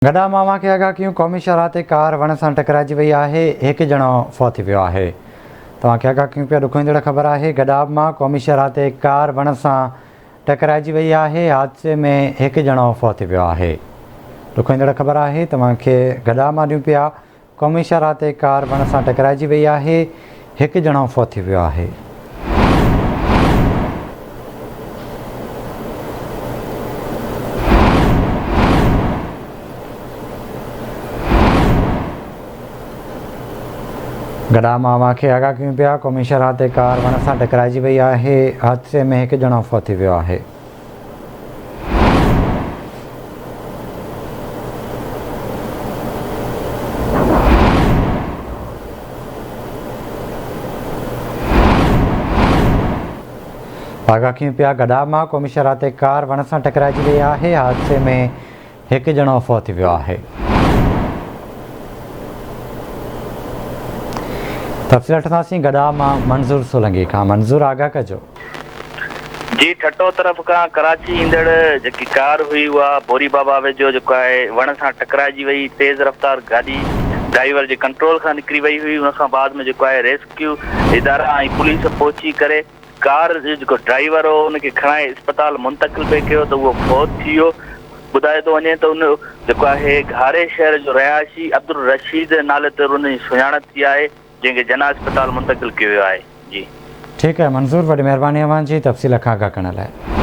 गॾा मामा खे आगाह कयूं क़ौमी शहराह ते कार वण सां टकराइजी वई आहे। हिकु ॼणो फ़ौत थी वियो आहे। तव्हांखे आगाह कयूं पिया ॾुखोईंदड़ ख़बर आहे। गॾा मां क़ौमी शहराह ते कार वण सां टकराइजी वई आहे। हादसे में हिकु ॼणो फ़ौत थी वियो आहे। ॾुखोईंदड़ ख़बर आहे। तव्हांखे गॾा मां ॾियूं पिया क़ौमी शहराह ते कार वण सां टकराइजी वई आहे। हिकु ॼणो फ़ौत थी वियो आहे। गॾा मामा खे आगाह कयूं पिया क़ौमी शहराह ते कार वण सां टकराइजी वई आहे। हादसे में हिकु ॼणो फ़ौत थी वियो आहे। आगाह कयूं पिया गॾा मां क़ौमी शहराह ते कार वण सां टकराइजी वई आहे। हादसे में हिकु ॼणो फ़ौत थी वियो आहे। तफ़सील वठंदासीं गॾा मां मंज़ूर सोलंगी खां। मंज़ूर आगाह कजो। जी, ठटो तरफ़ खां कराची ईंदड़ जेकी कार हुई उहा बोरी बाबा वेझो जेको आहे वण सां टकराइजी वई। तेज़ रफ़्तार गाॾी ड्राइवर जे कंट्रोल खां निकिरी वई हुई। उन खां बाद में जेको आहे रेस्क्यू इदारा ऐं पुलिस पहुची करे कार जो जेको ड्राइवर हो उनखे खणाए इस्पताल मुंतक़िल पिए कयो त उहो फ़ौत थी वियो। ॿुधाए थो वञे त उन जेको आहे घारे शहर जो रहायशी अब्दुल रशीद नाले ते उन जी सुञाणप थी आहे, जंहिंखे जना इस्पताल मुंतक़िल कयो वियो आहे। जी ठीकु आहे मंज़ूर, वॾी महिरबानी अव्हां जी तफ़सील खां आगाह करण लाइ।